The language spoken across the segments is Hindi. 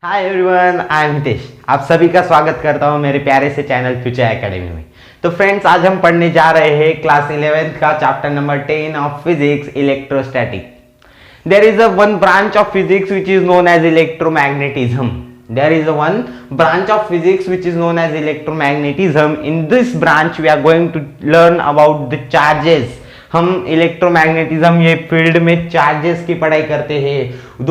Hi everyone, I am Hitesh. आप सभी का स्वागत करता हूं मेरे प्यारे से चैनल फ्यूचर एकेडमी में। तो फ्रेंड्स, आज हम पढ़ने जा रहे हैं क्लास 11th का chapter number 10 of physics, electrostatic. There is a one branch of physics which is known as electromagnetism. There is a one branch of physics which is known as electromagnetism. In this branch we are going to learn about the charges. हम इलेक्ट्रोमैग्नेटिज्म ये फील्ड में चार्जेस की पढ़ाई करते हैं।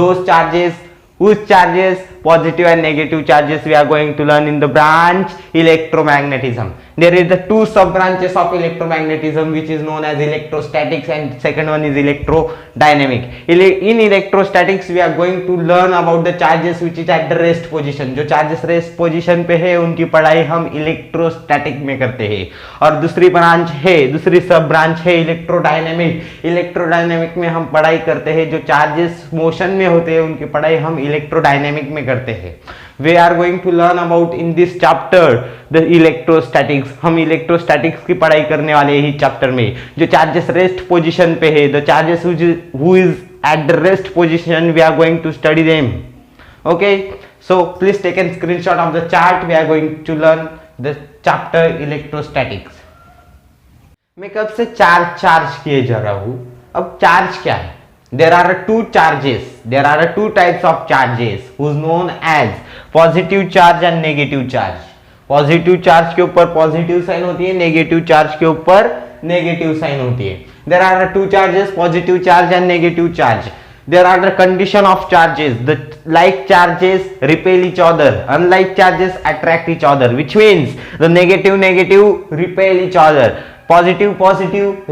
Those charges, whose charges, positive and negative charges, we are going to learn in the branch electromagnetism. There is the two sub branches of electromagnetism which is known as electrostatics and second one is electrodynamic. In electrostatics we are going to learn about the charges which is at the rest position. जो charges rest position पे है उनकी पढ़ाई हम electrostatic में करते हैं। और दूसरी सब ब्रांच है इलेक्ट्रोडायनेमिक। इलेक्ट्रोडायनेमिक में हम पढ़ाई करते हैं जो चार्जेस मोशन में होते हैं उनकी पढ़ाई हम इलेक्ट्रोडायनेमिक में करते हैं। We are going to learn about in this chapter the electrostatics. हम इलेक्ट्रोस्टैटिक्स की पढ़ाई करने वाले हैं इस चैप्टर में। जो चार्जेस रेस्ट पोजीशन पे है, the charges who is at the rest position, we are going to study them. Okay, so please take a screenshot of the chart. We are going to learn the chapter electrostatics. मैं कब से चार्ज किए जा रहा हूँ। अब चार्ज क्या है? There are two charges. There are two types of charges who's known as positive charge and negative charge. Positive charge के ऊपर पॉजिटिव साइन होती है, नेगेटिव चार्ज के ऊपर नेगेटिव साइन होती है। There are two charges, positive charge and negative charge. There are the condition of charges. The like charges repel each other, unlike charges attract each other, which means the negative repel each other. Positive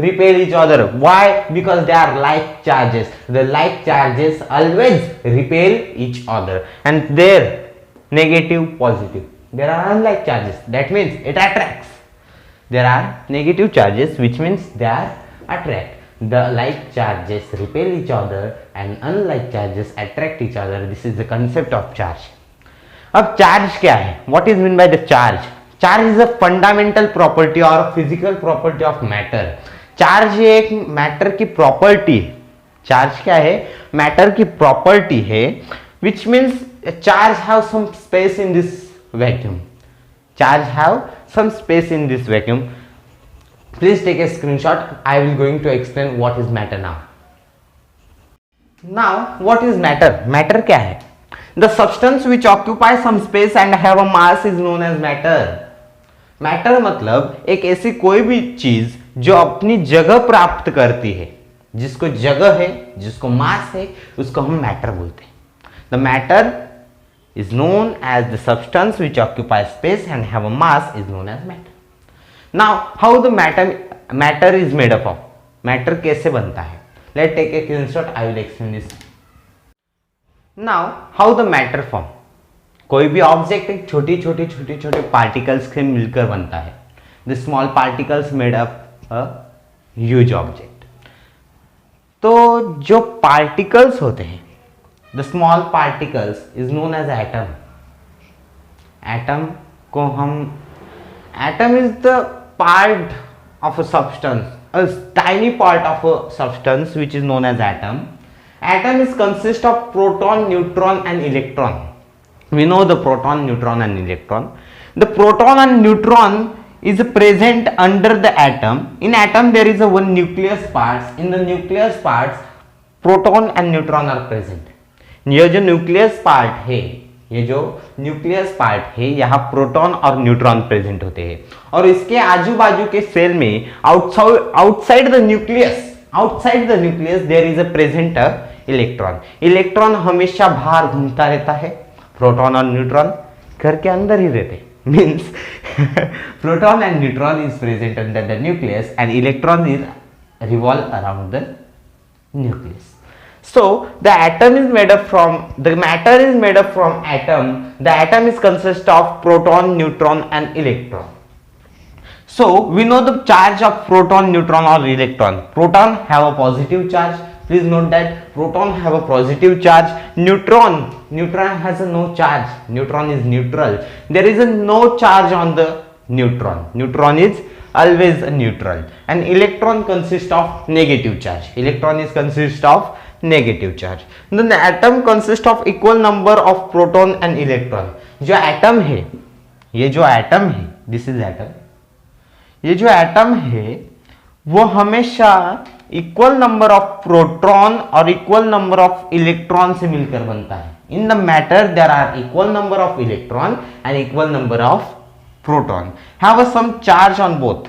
repel each other. Why? Because they are like charges. The like charges always repel each other, and their negative positive. There are unlike charges. That means it attracts. There are negative charges, which means they are attract. The like charges repel each other, and unlike charges attract each other. This is the concept of charge. अब चार्ज क्या है? What is meant by the charge? Charge is a fundamental property और physical property of matter. Charge एक मैटर की प्रॉपर्टी है। चार्ज क्या है? मैटर की प्रॉपर्टी है, which means charge have some space in this vacuum. Charge have some space in this vacuum. Please take a screenshot. I will going to explain what is matter now. What is matter? Matter क्या है? The substance which occupy some space and have a mass is known as matter. Matter मतलब एक ऐसी कोई भी चीज जो अपनी जगह प्राप्त करती है, जिसको जगह है, जिसको मास है, उसको हम मैटर बोलते हैं। The matter is known as the substance which occupy space and have a mass is known as matter. Now how the matter is made up of. Matter कैसे बनता है? Let take a screenshot. I will explain this. Now how the matter form. कोई भी ऑब्जेक्ट एक छोटे पार्टिकल्स से मिलकर बनता है। The small particles made up a huge object. तो जो पार्टिकल्स होते हैं, the small particles is known as atom. Atom को हम, atom is the part of a substance, a tiny part of a substance which is known as atom. Atom is consist of proton, neutron and electron. We know the proton, neutron and electron. The proton and neutron is present under the atom. In atom there is a one nucleus parts. In the nucleus parts proton and neutron are present. ये जो न्यूक्लियस पार्ट है, यहाँ प्रोटॉन और न्यूट्रॉन प्रेजेंट होते हैं। और इसके आजू बाजू के सेल में outside the nucleus there is a present electron. Electron हमेशा बाहर घूमता रहता है। प्रोटॉन और न्यूट्रॉन घर के अंदर ही रहते, means proton and neutron is present under the nucleus and electron is revolve around the nucleus. So the atom is made up from, the matter is made up from atom. The atom is consist of proton, neutron and electron. So we know the charge of proton, neutron or electron. Proton have a positive charge. Please note that proton have a positive charge. Neutron has a no charge. Neutron is neutral. There is a no charge on the neutron. Neutron is always a neutral. And electron consists of negative charge. Electron is consist of negative charge. The atom consist of equal number of proton and electron. जो एटम है, ये जो एटम है, दिस इज एटम, ये जो एटम है वो हमेशा इक्वल नंबर ऑफ प्रोटॉन और इक्वल नंबर ऑफ इलेक्ट्रॉन से मिलकर बनता है। In the matter there are equal number of electron and equal number of proton, have some charge on both.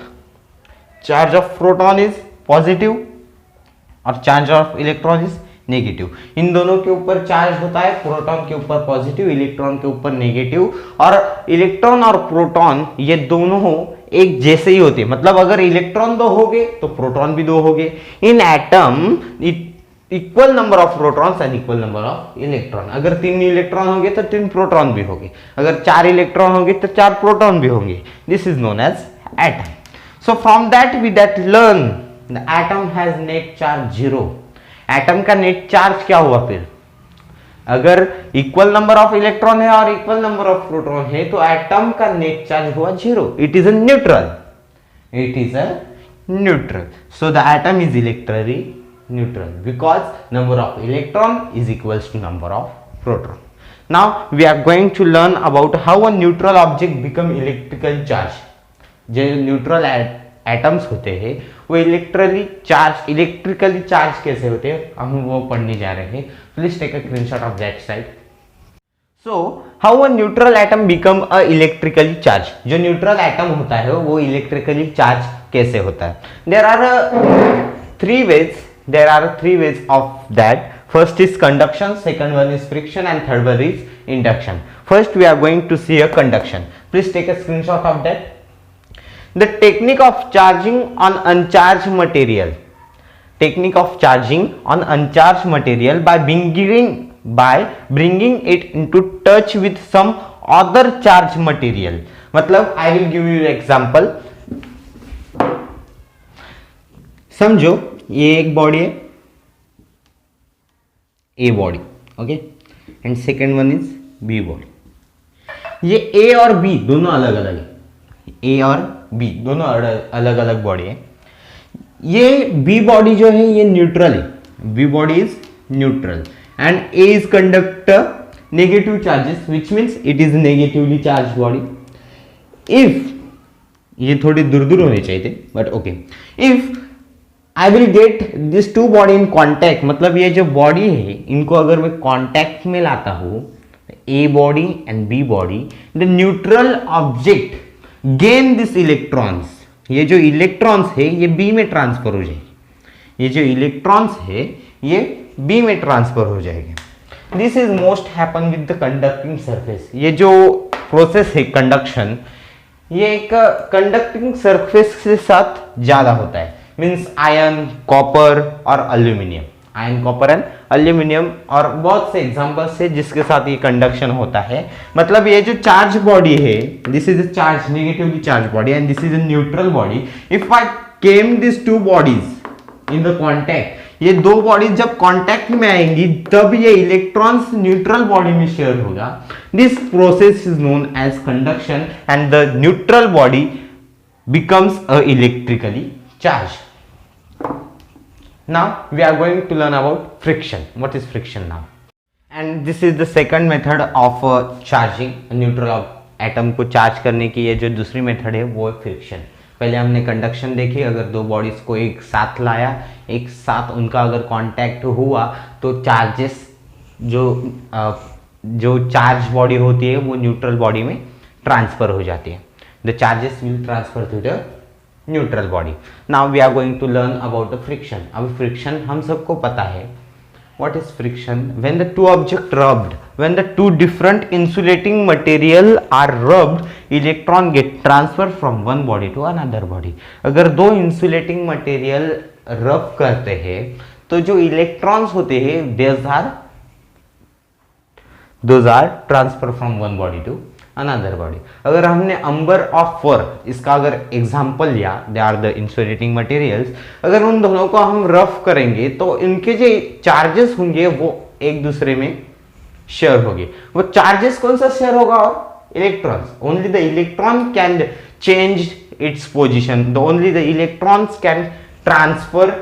Charge of proton is positive और charge of electron is negative. इन दोनों के ऊपर चार्ज होता है, प्रोटॉन के ऊपर पॉजिटिव, इलेक्ट्रॉन के ऊपर नेगेटिव। और इलेक्ट्रॉन और प्रोटॉन ये दोनों एक जैसे ही होते हैं, मतलब अगर इलेक्ट्रॉन दो हो गए तो प्रोटॉन भी दो हो गए। In atom equal number of protons and equal number of electron. अगर 3 इलेक्ट्रॉन होंगे तो 3 प्रोटॉन भी होंगे, अगर 4 इलेक्ट्रॉन होंगे तो 4 प्रोटॉन भी होंगे। This is known as atom. So from that we that learn the atom has net charge 0। Atom का नेट चार्ज क्या हुआ फिर? अगर इक्वल नंबर ऑफ इलेक्ट्रॉन है और इक्वल नंबर ऑफ प्रोटॉन है तो एटम का नेट चार्ज हुआ 0। It is a neutral, it is a neutral. So the atom is electrically neutral because number of electron is equals to number of proton. Now we are going to learn about how a neutral object become electrical charge. जो न्यूट्रल एटम्स होते हैं वो इलेक्ट्रिकली चार्ज कैसे होते हैं हम वो पढ़ने जा रहे हैं। Please take a screenshot of that side. So how a neutral atom become a electrically charge. जो न्यूट्रल एटम होता है वो इलेक्ट्रिकली चार्ज कैसे होता है? There are three ways of that. First is conduction, second one is friction and third one is induction. First we are going to see a conduction. Please take a screenshot of that. The technique of charging on uncharged material. Technique of charging on uncharged material by bringing it into touch with some other charged material. मतलब I will give you an example. समझो ये एक बॉडी है, A body, okay, and second one is B body. ये ए और बी दोनों अलग अलग है, ए और बी दोनों अलग अलग बॉडी है। ये बी बॉडी जो है ये न्यूट्रल है, B body is neutral and A is conductor negative charges which means it is negatively charge body. If ये थोड़ी दूर दूर होने चाहिए थे but okay, if I will get this two body in contact, मतलब ये जो बॉडी है इनको अगर मैं कॉन्टैक्ट में लाता हूं A body and B body, the neutral object gain this electrons. ये जो इलेक्ट्रॉन्स है ये बी में ट्रांसफर हो जाएगी, ये जो इलेक्ट्रॉन्स है ये बी में ट्रांसफर हो जाएंगे। This is most happen with the conducting surface. ये जो प्रोसेस है कंडक्शन, ये एक कंडक्टिंग सरफेस के साथ ज्यादा होता है, मीन्स आयरन, कॉपर और aluminium, iron, copper and aluminium और बहुत से एग्जांपल्स है जिसके साथ ये कंडक्शन होता है। मतलब ये जो चार्ज बॉडी है, this is a charge negatively charge body and this is a neutral body. If I came this two bodies in the contact, ये दो बॉडीज जब कॉन्टैक्ट में आएंगी तब ये इलेक्ट्रॉन्स न्यूट्रल बॉडी में शेयर होगा। This process is known as conduction and the neutral body becomes a electrically charged. Now we are going to learn about friction. What is friction now? And this is the second method of charging neutral atom को चार्ज करने की। ये जो दूसरी मेथड है वो है फ्रिक्शन। पहले हमने कंडक्शन देखी, अगर दो बॉडीज को एक साथ लाया, एक साथ उनका अगर कांटेक्ट हुआ तो चार्जेस जो चार्ज बॉडी होती है वो न्यूट्रल बॉडी में ट्रांसफर हो जाती है। The charges will transfer to the neutral body. Now we are going to learn about the friction. अब friction हम सबको पता है। What is friction? When the two objects rubbed, when the two different insulating material are rubbed, electron get transferred from one body to another body. अगर दो insulating material रब करते हैं तो जो electrons होते हैं those are transferred from one body to another body. अगर हमने अंबर और फर इसका अगर एग्जांपल लिया, they are the insulating materials, अगर उन दोनों को हम रफ करेंगे तो इनके जो चार्जेस होंगे वो एक दूसरे में शेयर होंगे। वो चार्जेस कौन सा शेयर होगा? और electrons. Only the electron can change its position, only the electrons can transfer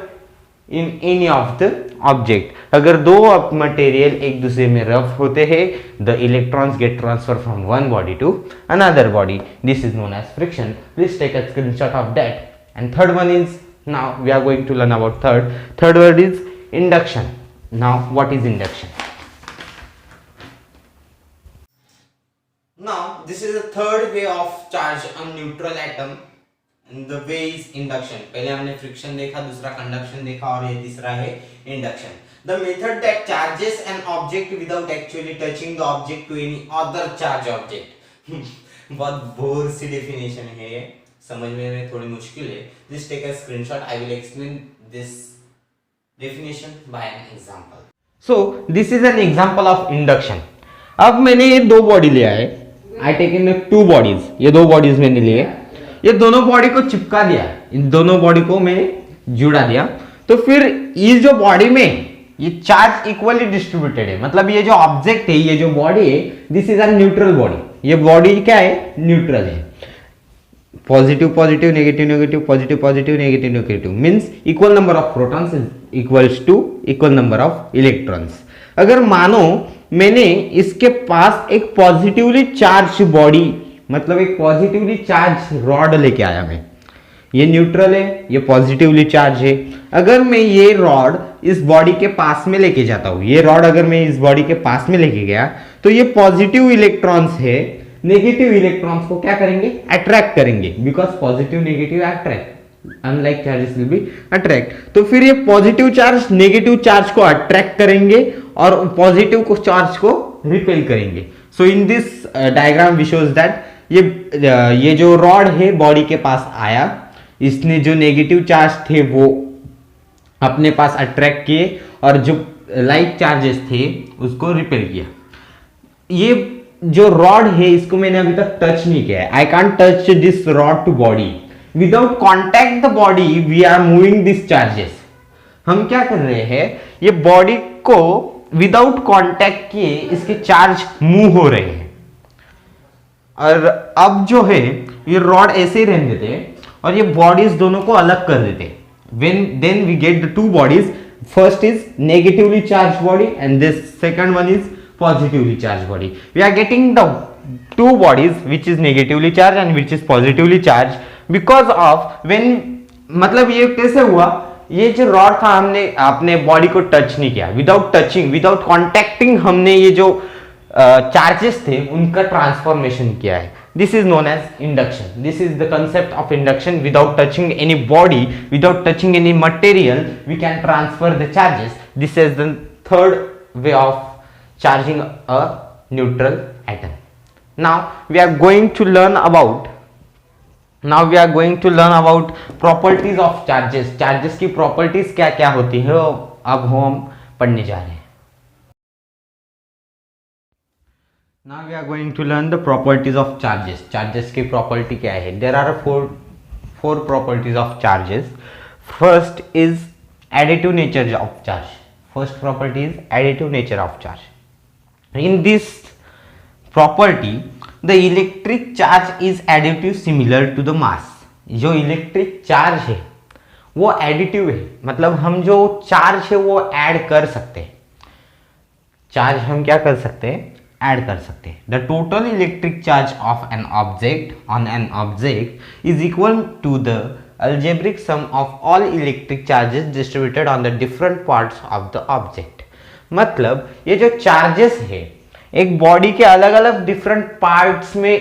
in any of the object. अगर दो मटेरियल एक दूसरे में रफ होते हैं, the electrons get transfer from one body to another body, this is known as friction. Please take a screenshot of that. And third one is, now we are going to learn about third word is induction. Now what is induction? Now this is the third way of charge on neutral atom, and the way is induction. पहले हमने friction देखा, दूसरा conduction देखा, और ये तीसरा है induction. The method that charges an object without actually touching the object to any other charge object. बहुत बोर सी definition है, समझने में थोड़ी मुश्किल है. Just take a screenshot. I will explain this definition by an example. So this is an example of induction. अब मैंने ये दो बॉडी लिया है, I take in two bodies, ये दो बॉडीज मैंने लिए, ये दोनों बॉडी को चिपका दिया, इन दोनों बॉडी को मैंने जुड़ा दिया, तो फिर इस जो बॉडी में ये चार्ज इक्वली डिस्ट्रीब्यूटेड है, मतलब ये जो ऑब्जेक्ट है, ये जो बॉडी है, this is a neutral body. ये बॉडी क्या है? न्यूट्रल है। Positive positive, negative negative, positive positive, negative negative, means equal number of protons equals to equal number of electrons. अगर मानो मैंने इसके पास एक पॉजिटिवली चार्ज बॉडी, मतलब एक पॉजिटिवली चार्ज रॉड लेके आया, मैं, ये न्यूट्रल है, ये पॉजिटिवली चार्ज है। अगर मैं ये रॉड इस बॉडी के पास में लेके जाता हूं, ये रॉड अगर मैं इस बॉडी के पास में लेके गया, तो ये पॉजिटिव इलेक्ट्रॉन्स है, नेगेटिव इलेक्ट्रॉन्स को क्या करेंगे? अट्रैक्ट करेंगे, because positive negative attract, unlike charges will be attract. तो फिर ये पॉजिटिव चार्ज नेगेटिव चार्ज को अट्रैक्ट करेंगे और पॉजिटिव को चार्ज को रिपेल करेंगे। So in this diagram we shows that ये जो रॉड है बॉडी के पास आया, इसने जो नेगेटिव चार्ज थे वो अपने पास अट्रैक्ट किए और जो लाइक चार्जेस थे उसको रिपेल किया। ये जो रॉड है इसको मैंने अभी तक टच नहीं किया है। I can't touch this rod to body. Without contact the body we are moving this charges. हम क्या कर रहे हैं? ये बॉडी को विदाउट कांटेक्ट किए इसके चार्ज मूव हो रहे हैं। और अब जो है ये रॉड ऐसे ही रहने देते और ये बॉडीज दोनों को अलग कर देते। then we get the two bodies. First is negatively charged body and this second one is positively charged body. We are getting the two bodies which is negatively charged and which is positively charged because of when, मतलब ये कैसे हुआ? ये जो रॉड था हमने अपने बॉडी को टच नहीं किया, विदाउट टचिंग विदाउट कॉन्टैक्टिंग हमने ये जो चार्जेस थे उनका ट्रांसफॉर्मेशन किया है। This is known as induction. This is the concept of induction. Without touching any body, without touching any material, we can transfer the charges. This is the third way of charging a neutral atom. Now we are going to learn about properties of charges. Charges की प्रॉपर्टीज क्या क्या होती है अब हम पढ़ने जा रहे हैं। Now we are going to learn the properties of charges. Charges की property क्या है? There are four properties of charges. First is additive nature of charge. First property is additive nature of charge. In this property, the electric charge is additive similar to the mass. जो इलेक्ट्रिक चार्ज है वो एडिटिव है, मतलब हम जो चार्ज है वो ऐड कर सकते हैं। चार्ज हम क्या कर सकते हैं? ऐड कर सकते हैं। The total electric charge of an object is equal to the algebraic sum of all electric charges distributed on the different parts of the object। मतलब ये जो चार्जेस है एक बॉडी के अलग अलग डिफरेंट पार्ट्स में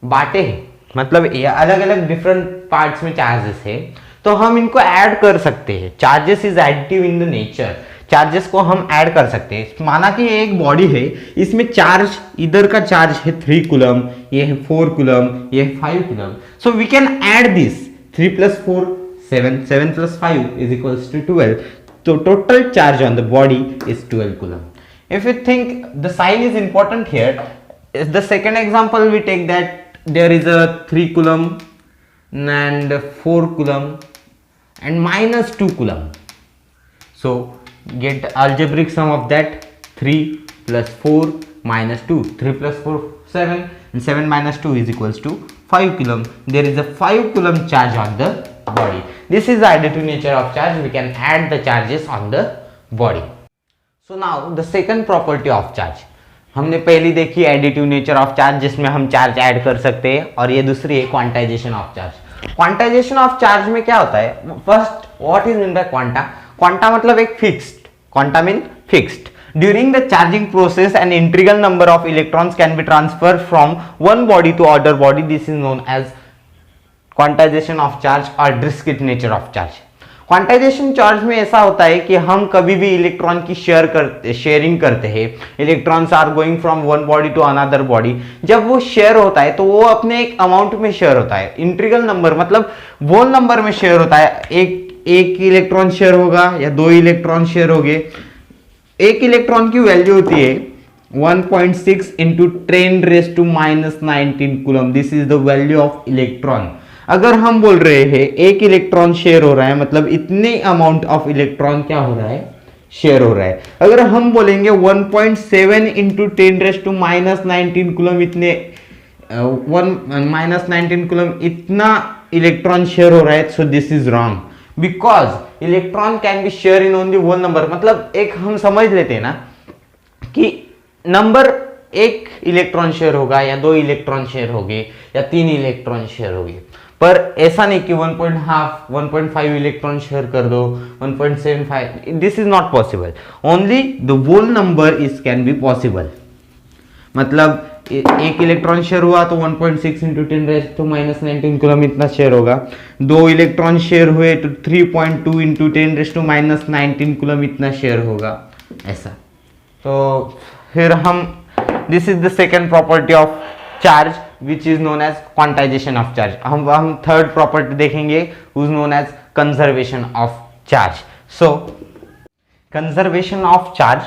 बांटे हैं, मतलब ये अलग अलग डिफरेंट पार्ट्स में चार्जेस है, तो हम इनको ऐड कर सकते हैं। Charges is additive in the nature. Charges को हम ऐड कर सकते हैं। माना कि ये एक बॉडी है, इसमें चार्ज, इधर का चार्ज है 3 कूलम, ये है 4 कूलम, ये है 5 coulomb. So we can add this 3 + 4 7, 7 + 5 is equals to 12. So total charge on the body is 12 coulomb. If you think the sign is important here, the second example we take that there is a 3 coulomb and 4 coulomb and -2 coulomb. So get algebraic sum of that. 3 + 4 -2, 3 + 4 7 and 7 - 2 is equals to 5 coulomb. There is a 5 coulomb charge on the body. This is the additive nature of charge. We can add the charges on the body. So now the second property of charge. हमने पहली देखी एडिटिव नेचर ऑफ चार्ज जिसमें हम चार्ज ऐड कर सकते हैं, और ये दूसरी है quantization of charge. Quantization of charge में क्या होता है? First, what is mean bye quanta? Quanta मतलब एक fixed, quanta mean fixed. During the charging process, an integral number of electrons can be transferred from one body to other body. This is known as quantization of charge or discrete nature of charge. Quantization charge में ऐसा होता है कि हम कभी भी इलेक्ट्रॉन की शेयरिंग करते हैं, electrons are going from one body to another body. जब वो शेयर होता है तो वो अपने एक अमाउंट में शेयर होता है। इंटीग्रल नंबर मतलब वो नंबर में शेयर होता है। एक इलेक्ट्रॉन शेयर होगा या दो इलेक्ट्रॉन शेयर होंगे। एक इलेक्ट्रॉन की वैल्यू होती है 1.6 into 10⁻⁻19 coulomb. This is the value of electron. अगर हम बोल रहे हैं एक इलेक्ट्रॉन शेयर हो रहा है, मतलब इतने अमाउंट ऑफ इलेक्ट्रॉन क्या हो रहा है? शेयर हो रहा है। अगर हम बोलेंगे 1.7 इंटू 10⁻⁻19 कूलम, इतने 1-19 कूलम इतना इलेक्ट्रॉन शेयर हो रहा है, so this is wrong because electron can be share in only one number. मतलब एक हम समझ लेते हैं ना कि नंबर एक इलेक्ट्रॉन शेयर होगा या दो इलेक्ट्रॉन शेयर होंगे या तीन इलेक्ट्रॉन शेयर होंगे, पर ऐसा नहीं कि 1.5 इलेक्ट्रॉन शेयर कर दो, 1.75। This is not possible. Only the whole number is can be possible. मतलब एक इलेक्ट्रॉन शेयर हुआ तो 1.6 इंटू 10⁻⁻19 कूलम इतना शेयर होगा। दो इलेक्ट्रॉन शेयर हुए तो 3.2 इंटू 10⁻⁻19 कूलम इतना शेयर होगा, ऐसा। तो फिर हम this is the second property of charge which is known as quantisation of charge. हम थर्ड प्रॉपर्टी देखेंगे whose known as conservation of charge. So conservation of charge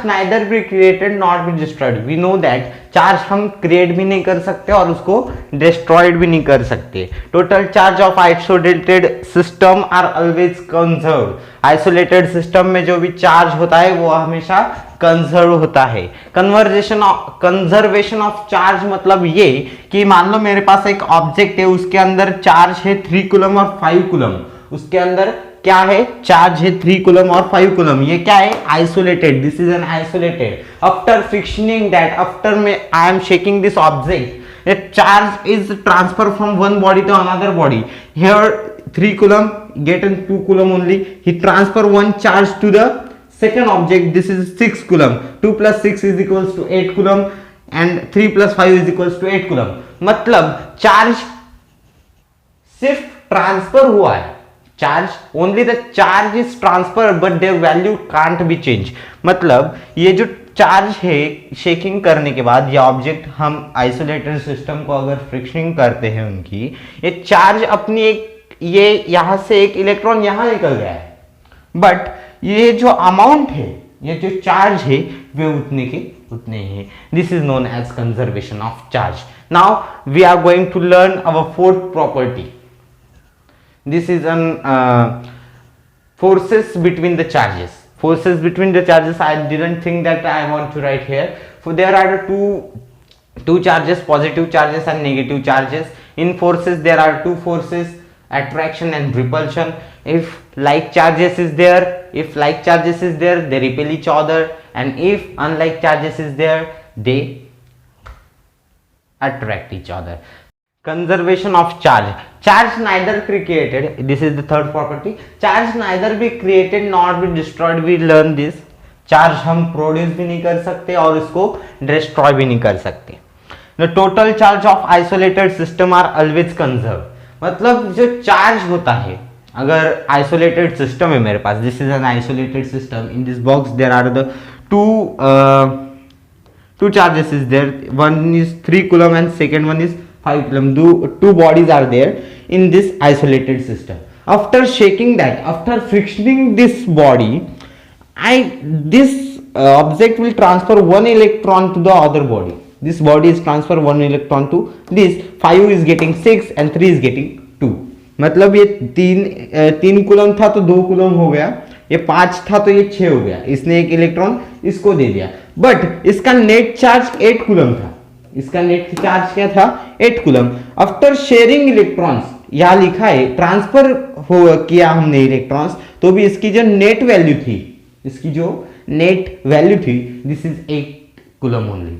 neither be created not be destroyed. We know that charge हम क्रिएट भी नहीं कर सकते और उसको डिस्ट्रॉयड भी नहीं कर सकते। Total charge of isolated system are always conserve. Isolated system में जो भी चार्ज होता है वो हमेशा कंजर्व होता है। कंजर्वेशन ऑफ चार्ज मतलब ये कि मान लो मेरे पास एक ऑब्जेक्ट है, उसके अंदर चार्ज है 3 कूलम और 5 कूलम। उसके अंदर क्या है? चार्ज है 3 कूलम और 5 कूलम। ये क्या है? Isolated. This is an isolated. After frictioning that, after में I am shaking this object, a charge is transferred from one body to another body. Here 3 coulomb get in 2 coulomb only. He transfer one charge to the second object. This is 6 coulomb. 2 plus 6 is equals to 8 coulomb and 3 plus 5 is equals to 8 coulomb. मतलब चार्ज सिर्फ ट्रांसफर हुआ है। Charge only the charge is transfer but their value can't be change. मतलब ये जो चार्ज है, शेकिंग करने के बाद ये ऑब्जेक्ट हम आइसोलेटेड सिस्टम को अगर फ्रिक्शनिंग करते हैं उनकी, ये चार्ज अपनी एक, ये यहां से एक इलेक्ट्रॉन यहां निकल गया है, बट ये जो अमाउंट है, ये जो चार्ज है वे उतने के उतने ही है। This is known as conservation of charge. Now we are going to learn our fourth property. This is an forces between the charges. Forces between the charges. I didn't think that I want to write here. For there are two charges, positive charges and negative charges. In forces there are two forces, attraction and repulsion. If like charges is there, they repel each other, and if unlike charges is there, they attract each other. Conservation of charge. Charge neither created, this is the third property. Charge neither be created nor be destroyed. We learn this. Charge हम प्रोड्यूस भी नहीं कर सकते और इसको डिस्ट्रॉय भी नहीं कर सकते. The total charge of isolated system are always conserved. मतलब जो चार्ज होता है, अगर आइसोलेटेड सिस्टम है मेरे पास, this is an isolated system. In this box there are the two charges is there. One is 3 coulomb and second one is 5 coulomb. Two bodies are there in this isolated system. After shaking that, after frictioning this body, this object will transfer one electron to the other body. This body is transfer one electron to this. 5 is getting 6 and 3 is getting 2. मतलब ये 3 कूलम था तो 2 कूलम हो गया, ये 5 था तो ये 6 हो गया. इसने एक इलेक्ट्रॉन इसको दे दिया, बट इसका नेट चार्ज 8 कूलम था. इसका नेट चार्ज क्या था? 8 कूलम. आफ्टर शेयरिंग इलेक्ट्रॉन्स, यहाँ लिखा है ट्रांसफर हो किया हमने इलेक्ट्रॉन्स, तो भी इसकी जो नेट वैल्यू थी, इसकी जो नेट वैल्यू थी, this is 8 coulomb only.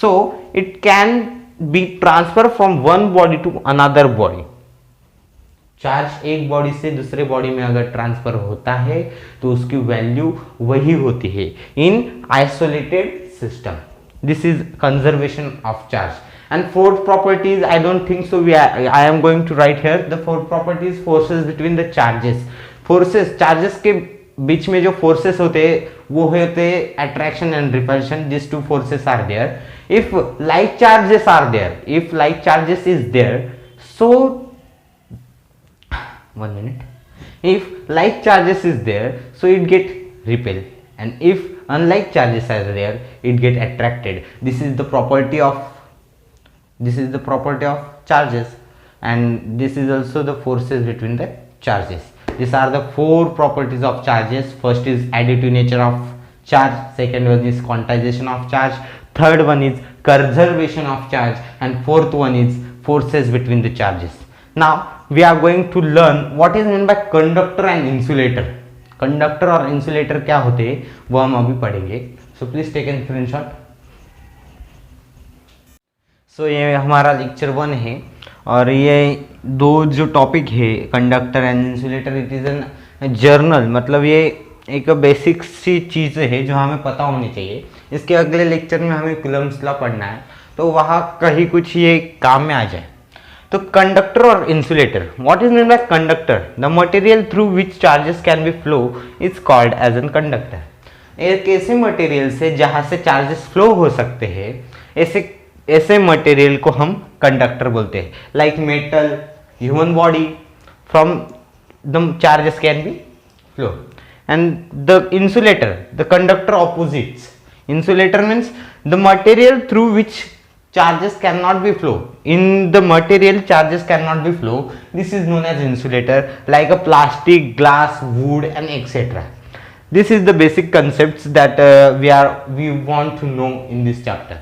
So it can be transfer from one body to another body. Charge एक बॉडी से दूसरे बॉडी में अगर ट्रांसफर होता है तो उसकी वैल्यू वही होती है इन isolated system. This is conservation of charge. And fourth property is, I don't think so I am going to write here. The fourth property is forces between the charges. Forces, charges के बीच में जो forces होते हैं वो होते हैं attraction and repulsion. These two forces are there. If like charges are there, if like charges is there, so one minute. If like charges is there, so it get repel, and if unlike charges are there, it get attracted. This is the property of charges, and this is also the forces between the charges. These are the four properties of charges. First is additive nature of charge, second one is quantization of charge, third one is conservation of charge, and fourth one is forces between the charges. Now we are going to learn what is meant by conductor and insulator. Conductor और इंसुलेटर क्या होते हैं वो हम अभी पढ़ेंगे. So please take an screenshot. So ये हमारा लेक्चर 1 है और ये दो जो टॉपिक है conductor and insulator, it is an journal, मतलब ये एक बेसिक सी चीज़ है जो हमें पता होनी चाहिए. इसके अगले लेक्चर में हमें कूलम्स लॉ पढ़ना है तो वहाँ कहीं कुछ ये काम में आ जाए. तो कंडक्टर और insulator, what is mean by conductor? The material through which charges can be flow is called as an conductor. एक ऐसे मटेरियल से जहाँ से चार्जेस फ्लो हो सकते हैं, ऐसे मटेरियल को हम कंडक्टर बोलते हैं. Like metal, human body, from the charges can be flow. And the insulator, the conductor opposites. Insulator means the material through which charges cannot be flow. In the material charges cannot be flow. This is known as insulator, like a plastic, glass, wood, and etc. This is the basic concepts that we want to know in this chapter.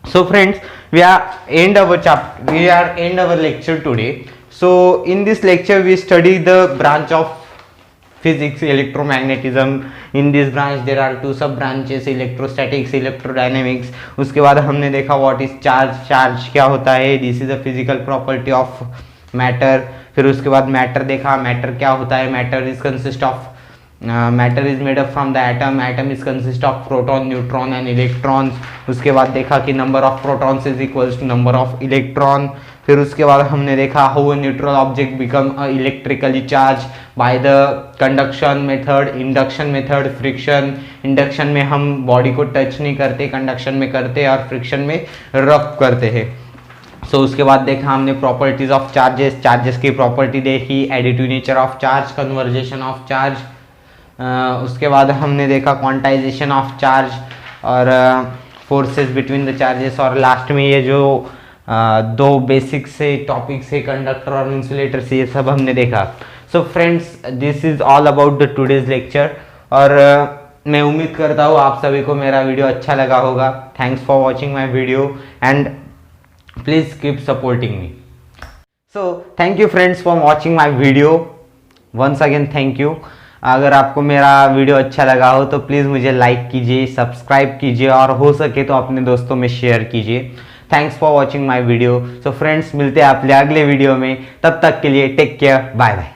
So friends, we are end our lecture today. So in this lecture we study the branch of physics, electromagnetism. In this branch there are two sub branches, electrostatics, electrodynamics. उसके बाद हमने देखा what is charge, charge क्या होता है, this is a physical property of matter. फिर उसके बाद matter देखा, matter क्या होता है, matter is consist of matter is made up from the atom is consist of proton, neutron and electrons. उसके बाद देखा कि number of protons is equals to number of electron. फिर उसके बाद हमने देखा how a neutral object become electrically charged by the conduction method, induction method, friction. Induction में हम बॉडी को टच नहीं करते, कंडक्शन में करते और फ्रिक्शन में रफ करते हैं. सो उसके बाद देखा हमने प्रॉपर्टीज ऑफ चार्जेस, चार्जेस की प्रॉपर्टी देखी, additive nature of charge, conversation of charge. उसके बाद हमने देखा क्वांटाइजेशन ऑफ चार्ज और फोर्सेस बिटवीन द चार्जेस. और लास्ट में ये जो दो बेसिक से टॉपिक्स है कंडक्टर और इंसुलेटर से, ये सब हमने देखा. So friends, this is all about the today's lecture. और मैं उम्मीद करता हूँ आप सभी को मेरा वीडियो अच्छा लगा होगा. Thanks for watching my video and please keep supporting me. So thank you friends for watching my video. Once again thank you. अगर आपको मेरा वीडियो अच्छा लगा हो तो प्लीज़ मुझे लाइक कीजिए, सब्सक्राइब कीजिए और हो सके तो अपने दोस्तों में शेयर कीजिए. Thanks for watching my video. So friends, मिलते हैं आपके अगले वीडियो में. तब तक के लिए टेक केयर, बाय बाय.